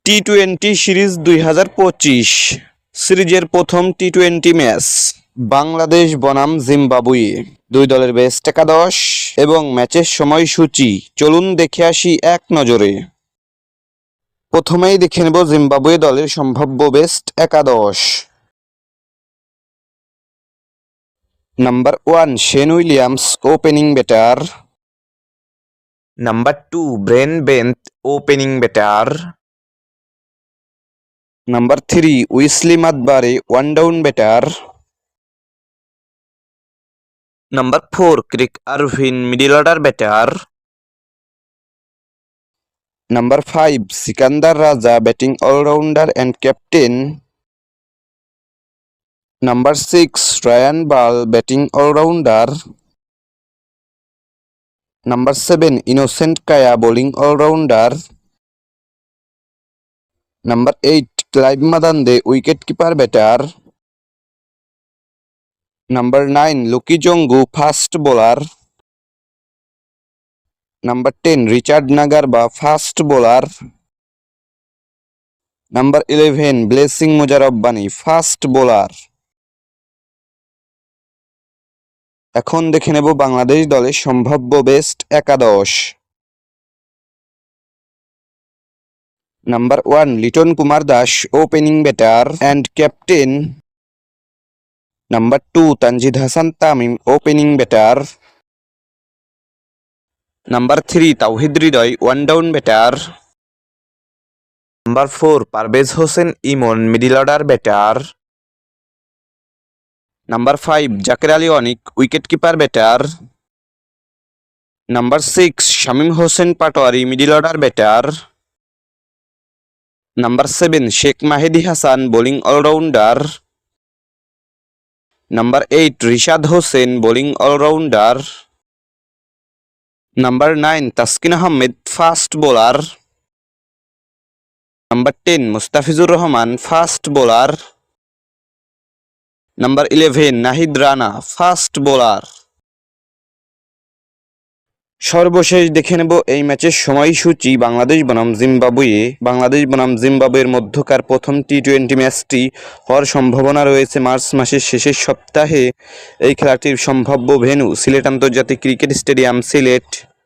টি-20 series 2025 সিরিজের প্রথম টি-20 match Bangladesh বনাম জিম্বাবুয়ে। দুই দলের বেস্ট একাদশ এবং ম্যাচের সময়সূচি চলুন দেখে আসি এক নজরে। প্রথমেই দেখে নেব জিম্বাবুয়ে দলের সম্ভাব্য বেস্ট একাদশ। Number 1 Shane Williams opening batter. Number 2 Brian Bennett opening batter. Number 3 Wessly Madhevere one down batter. Number 4 Craig Ervine middle order batter. Number 5 Sikandar Raza batting allrounder and captain. Number 6 Ryan Burl batting allrounder. Number 7 Innocent Kaia bowling allrounder. Number 8 Clive Madande wicket keeper batter. Number 9 Luke Jongwe fast bowler. Number 10 Richard Ngarava fast bowler. Number 11 Blessing Muzarabani fast bowler. এখন দেখে নেব বাংলাদেশ দলের সম্ভাব্য best একাদশ। Number 1 Liton Kumar Das opening batter and captain. Number 2 Tanzid Hasan Tamim opening batter. Number 3 Towhid Hridoy one down batter. Number 4 Parvez Hossain Emon middle order batter. Number 5 Jaker Ali Anik wicket keeper batter. Number 6 Shamim Hossain Patwari middle order batter. Number 7 Sheikh Mahedi Hasan bowling allrounder. Number 8 Rishad Hossain bowling allrounder. Number 9 Taskin Ahmed fast bowler. Number 10 Mustafizur Rahman fast bowler. Number 11 Nahid Rana fast bowler. সর্বশেষ দেখে নেব এই ম্যাচের সময়সূচি বাংলাদেশ বনাম Zimbabwe. Bangladesh বনাম জিম্বাবুয়ের মধ্যকার প্রথম টি-20 ম্যাচটি হওয়ার সম্ভাবনা রয়েছে মার্চ মাসের শেষের সপ্তাহে। এই খেলাটির সম্ভাব্য ভেন্যু সিলেট আন্তর্জাতিক ক্রিকেট স্টেডিয়াম সিলেট।